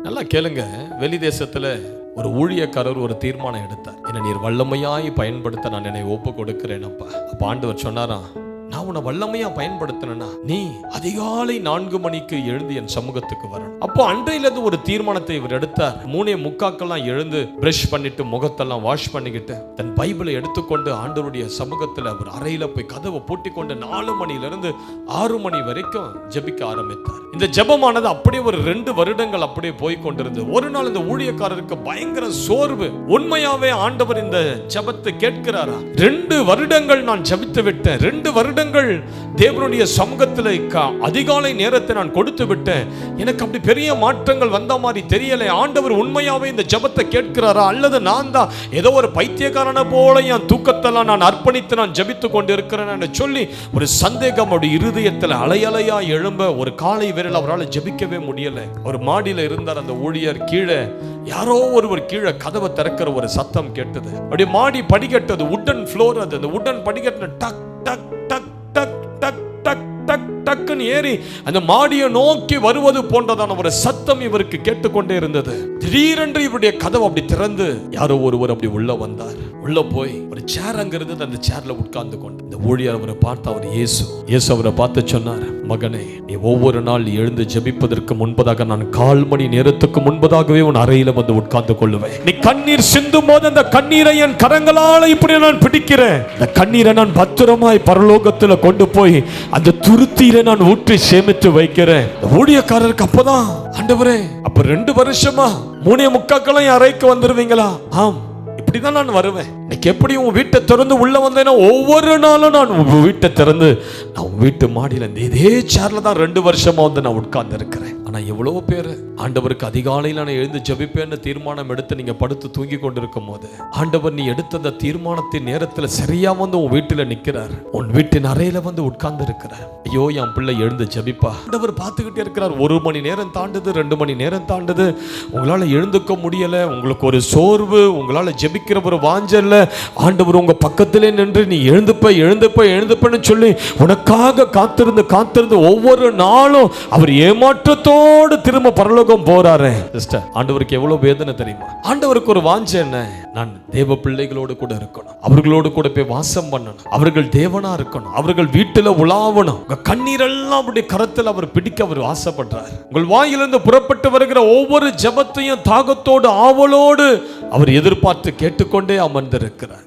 நல்லா கேளுங்க. வெளி தேசத்துல ஒரு ஊழியக்காரர் ஒரு தீர்மானம் எடுத்தார். என்ன நீர் வல்லமையாய் பயன்படுத்த நான் என்னை ஒப்பு கொடுக்கிறேன் அப்பா. அப்ப ஆண்டவர் சொன்னாராம், நான் உன்னை வல்லமையா பயன்படுத்தினா நீ அதிகாலை 4 மணிக்கு எழுந்து என் சமூகத்துக்கு வரணும். அப்போ அன்றையிலிருந்து ஒரு தீர்மானத்தை இவர் எடுத்தார். 3:45 எழுந்து பிரஷ் பண்ணிட்டு முகத்தெல்லாம் வாஷ் பண்ணிக்கிட்டு தன் பைபிளை எடுத்துக்கொண்டு ஆண்டவருடைய சமூகத்தில் அவர் அறையில போய் கதவை பூட்டி கொண்டு 4 மணியிலிருந்து 6 மணி வரைக்கும் ஜெபிக்க ஆரம்பித்தார். இந்த ஜெபமானது அப்படியே ஒரு 2 வருடங்கள் அப்படியே போய் கொண்டிருந்தது. ஒரு நாள் இந்த ஊழியக்காரருக்கு பயங்கர சோர்வு. உண்மையாவே ஆண்டவர் இந்த ஜெபத்தை கேட்கிறாரா? 2 வருடங்கள் நான் ஜெபித்து விட்டேன். 2 வருடங்கள் தேவனுடைய சமூகத்தில் அதிகாலை நேரத்தை நான் கொடுத்து விட்டேன். எனக்கு அப்படி பெரிய மாற்றங்கள் வந்த மாதிரி தெரியல. ஆண்டவர் உண்மையாவே இந்த ஜெபத்தை கேட்கிறாரா, அல்லது நான் தான் ஏதோ ஒரு பைத்தியக்காரனை போல என் தூக்கத்தெல்லாம் நான் அர்ப்பணித்து நான் ஜெபித்து கொண்டு இருக்கிறேன் சொல்லி ஒரு சந்தேகம் அவருடைய இருதயத்தில் அலையலையா எழும்ப ஒரு காலை வேளையில் அவரால் ஜெபிக்கவே முடியல. ஒரு மாடியில் இருந்தார் அந்த ஊழியர். கீழே யாரோ ஒருவர் கீழே கதவை திறக்கிற ஒரு சத்தம் கேட்டது. அப்படியே மாடி படிக்கட்டது, உட்டன் ஃப்ளோர். அது அந்த உட்டன் படிக்கட்டு டக் டக் டக் டக் டக் டக் டக் டக்குன்னு ஏறி அந்த மாடியை நோக்கி வருவது போன்றதான ஒரு சத்தம் இவருக்கு கேட்டுக்கொண்டே இருந்தது. திடீரென்று இவருடைய கதவு அப்படி திறந்து யாரோ ஒருவர் அப்படி உள்ள வந்தார். உள்ள போய் ஒரு சேர் அங்க இருந்தது. அந்த சேர்ல உட்கார்ந்து கொண்டு இந்த ஊழியர் அவரை பார்த்து, அவர் இயேசு அவரை பார்த்து சொன்னார், மகனே, நீ ஒவ்வொரு நாள் எழுந்து ஜெபிப்பதற்கு முன்பதாக நான் 1/4 மணி நேரத்துக்கு முன்பதாகவே உன் அறையில வந்து உட்கார்ந்து கொள்ளுவேன். நீ கண்ணீர் சிந்தும் போது அந்த கண்ணீரை என் கரங்களால இப்படி நான் பிடிக்கிறேன். அந்த கண்ணீரை நான் பத்திரமாய் பரலோகத்துல கொண்டு போய் அந்த துருத்தியில நான் ஊற்றி சேமித்து வைக்கிறேன். ஊழியக்காரருக்கு அப்பதான், ஆண்டவரே, அப்ப 2 வருஷமா 3:45 என் அறைக்கு வந்துருவீங்களா? ஆம், இப்படிதான் நான் வருவேன். இன்னைக்கு எப்படி உன் வீட்டை திறந்து உள்ள வந்தேன்னா ஒவ்வொரு நாளும் நான் உன் வீட்டை திறந்து நான் உன் வீட்டு மாடியில இதே சேர்ல தான் 2 வருஷமா வந்து நான் உட்கார்ந்து இருக்கிறேன். ஆனா எவ்வளவு பேர் ஆண்டவருக்கு அதிகாலையில் நான் எழுந்து ஜெபிப்பேன்னு தீர்மானம் எடுத்து நீங்க படுத்து தூங்கி கொண்டிருக்கும் போது ஆண்டவர் நீ எடுத்த அந்த தீர்மானத்தின் நேரத்துல சரியா வந்து உன் வீட்டுல நிக்கிறார். உன் வீட்டின் அறையில வந்து உட்கார்ந்து இருக்கிறார். ஐயோ, என் பிள்ளை எழுந்து ஜெபிப்பா. ஆண்டவர் பார்த்துக்கிட்டே இருக்கிறார். 1 மணி நேரம் தாண்டுது, 2 மணி நேரம் தாண்டுது. உங்களால எழுந்துக்க முடியல. உங்களுக்கு ஒரு சோர்வு, உங்களால ஜெபிக்கிற ஒரு வாஞ்சல்ல. ஆண்டவர் உங்க பக்கத்திலே நின்று நீ எழுந்துப்பன்னு சொல்லி உனக்காக காத்திருந்து ஒவ்வொரு நாளும் அவர் ஏமாற்றத்தோடு திரும்ப பரலோகம் போறாரு. சிஸ்டர், ஆண்டவருக்கு எவ்வளவு வேதனை தெரியுமா? ஆண்டவருக்கு ஒரு வாஞ்சை என்ன? நான் தேவ பிள்ளைகளோடு கூட இருக்கணும், அவர்களோடு கூட போய் வாசம் பண்ணணும், அவர்கள் தேவனா இருக்கணும், அவர்கள் வீட்டுல உலாவணும். உங்க கண்ணீரெல்லாம் அப்படி கரத்தில் அவர் பிடிக்க அவர் ஆசைப்படுறார். உங்கள் வாயிலிருந்து புறப்பட்டு வருகிற ஒவ்வொரு ஜெபத்தையும் தாகத்தோடு ஆவலோடு அவர் எதிர்பார்த்து கேட்டுக்கொண்டே அமர்ந்திருக்கிறார்.